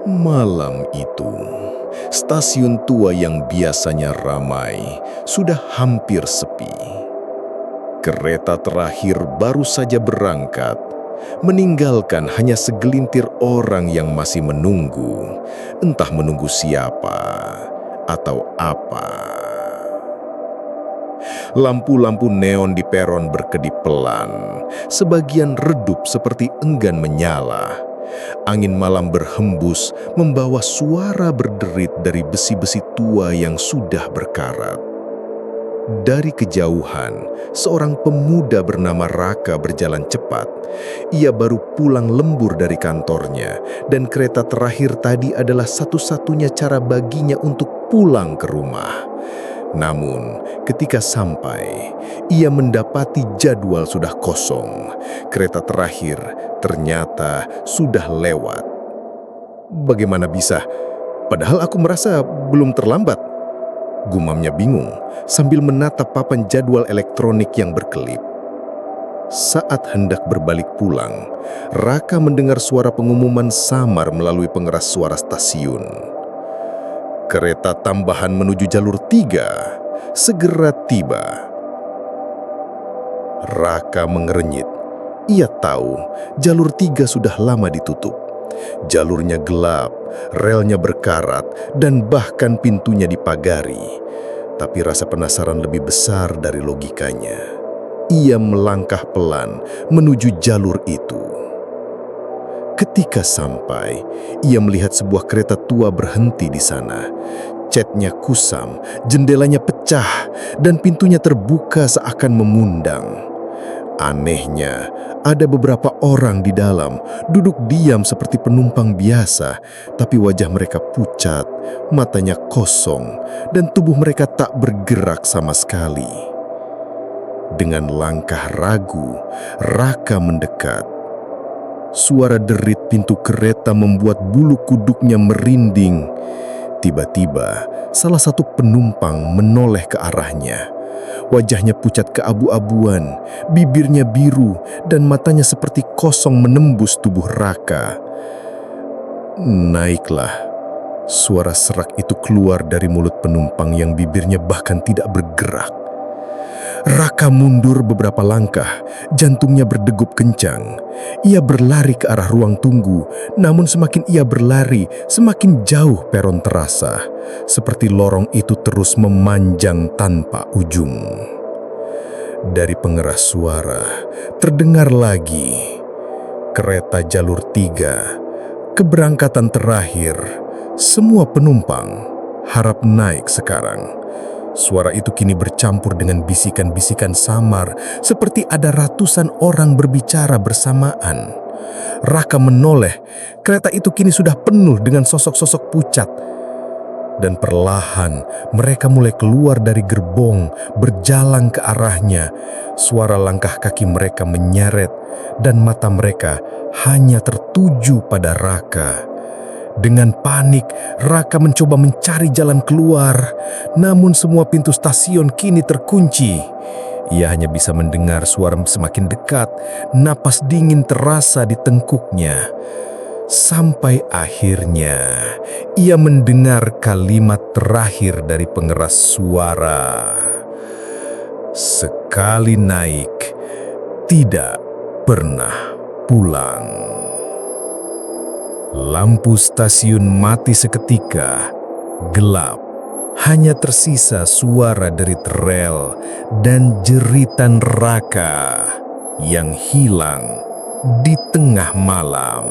Malam itu, stasiun tua yang biasanya ramai sudah hampir sepi. Kereta terakhir baru saja berangkat, meninggalkan hanya segelintir orang yang masih menunggu, entah menunggu siapa atau apa. Lampu-lampu neon di peron berkedip pelan, sebagian redup seperti enggan menyala. Angin malam berhembus, membawa suara berderit dari besi-besi tua yang sudah berkarat. Dari kejauhan, seorang pemuda bernama Raka berjalan cepat. Ia baru pulang lembur dari kantornya, dan kereta terakhir tadi adalah satu-satunya cara baginya untuk pulang ke rumah. Namun, ketika sampai, ia mendapati jadwal sudah kosong. Kereta terakhir ternyata sudah lewat. Bagaimana bisa? Padahal aku merasa belum terlambat. Gumamnya bingung sambil menatap papan jadwal elektronik yang berkelip. Saat hendak berbalik pulang, Raka mendengar suara pengumuman samar melalui pengeras suara stasiun. Kereta tambahan menuju jalur 3 segera tiba. Raka mengerenyit. Ia tahu jalur 3 sudah lama ditutup. Jalurnya gelap, relnya berkarat, dan bahkan pintunya dipagari. Tapi rasa penasaran lebih besar dari logikanya. Ia melangkah pelan menuju jalur itu. Ketika sampai, ia melihat sebuah kereta tua berhenti di sana. Catnya kusam, jendelanya pecah, dan pintunya terbuka seakan memundang. Anehnya, ada beberapa orang di dalam, duduk diam seperti penumpang biasa, tapi wajah mereka pucat, matanya kosong, dan tubuh mereka tak bergerak sama sekali. Dengan langkah ragu, Raka mendekat. Suara derit pintu kereta membuat bulu kuduknya merinding. Tiba-tiba, salah satu penumpang menoleh ke arahnya. Wajahnya pucat keabu-abuan, bibirnya biru, dan matanya seperti kosong menembus tubuh Raka. "Naiklah." Suara serak itu keluar dari mulut penumpang yang bibirnya bahkan tidak bergerak. Raka mundur beberapa langkah, jantungnya berdegup kencang. Ia berlari ke arah ruang tunggu, namun semakin ia berlari, semakin jauh peron terasa. Seperti lorong itu terus memanjang tanpa ujung. Dari pengeras suara, terdengar lagi. Kereta jalur 3, keberangkatan terakhir. Semua penumpang harap naik sekarang. Suara itu kini bercampur dengan bisikan-bisikan samar, seperti ada ratusan orang berbicara bersamaan. Raka menoleh, kereta itu kini sudah penuh dengan sosok-sosok pucat. Dan perlahan mereka mulai keluar dari gerbong, berjalan ke arahnya. Suara langkah kaki mereka menyeret, dan mata mereka hanya tertuju pada Raka. Dengan panik, Raka mencoba mencari jalan keluar, namun semua pintu stasiun kini terkunci. Ia hanya bisa mendengar suara semakin dekat, napas dingin terasa di tengkuknya. Sampai akhirnya, ia mendengar kalimat terakhir dari pengeras suara. "Sekali naik, tidak pernah pulang." Lampu stasiun mati seketika, gelap. Hanya tersisa suara derit rel dan jeritan Raka yang hilang di tengah malam.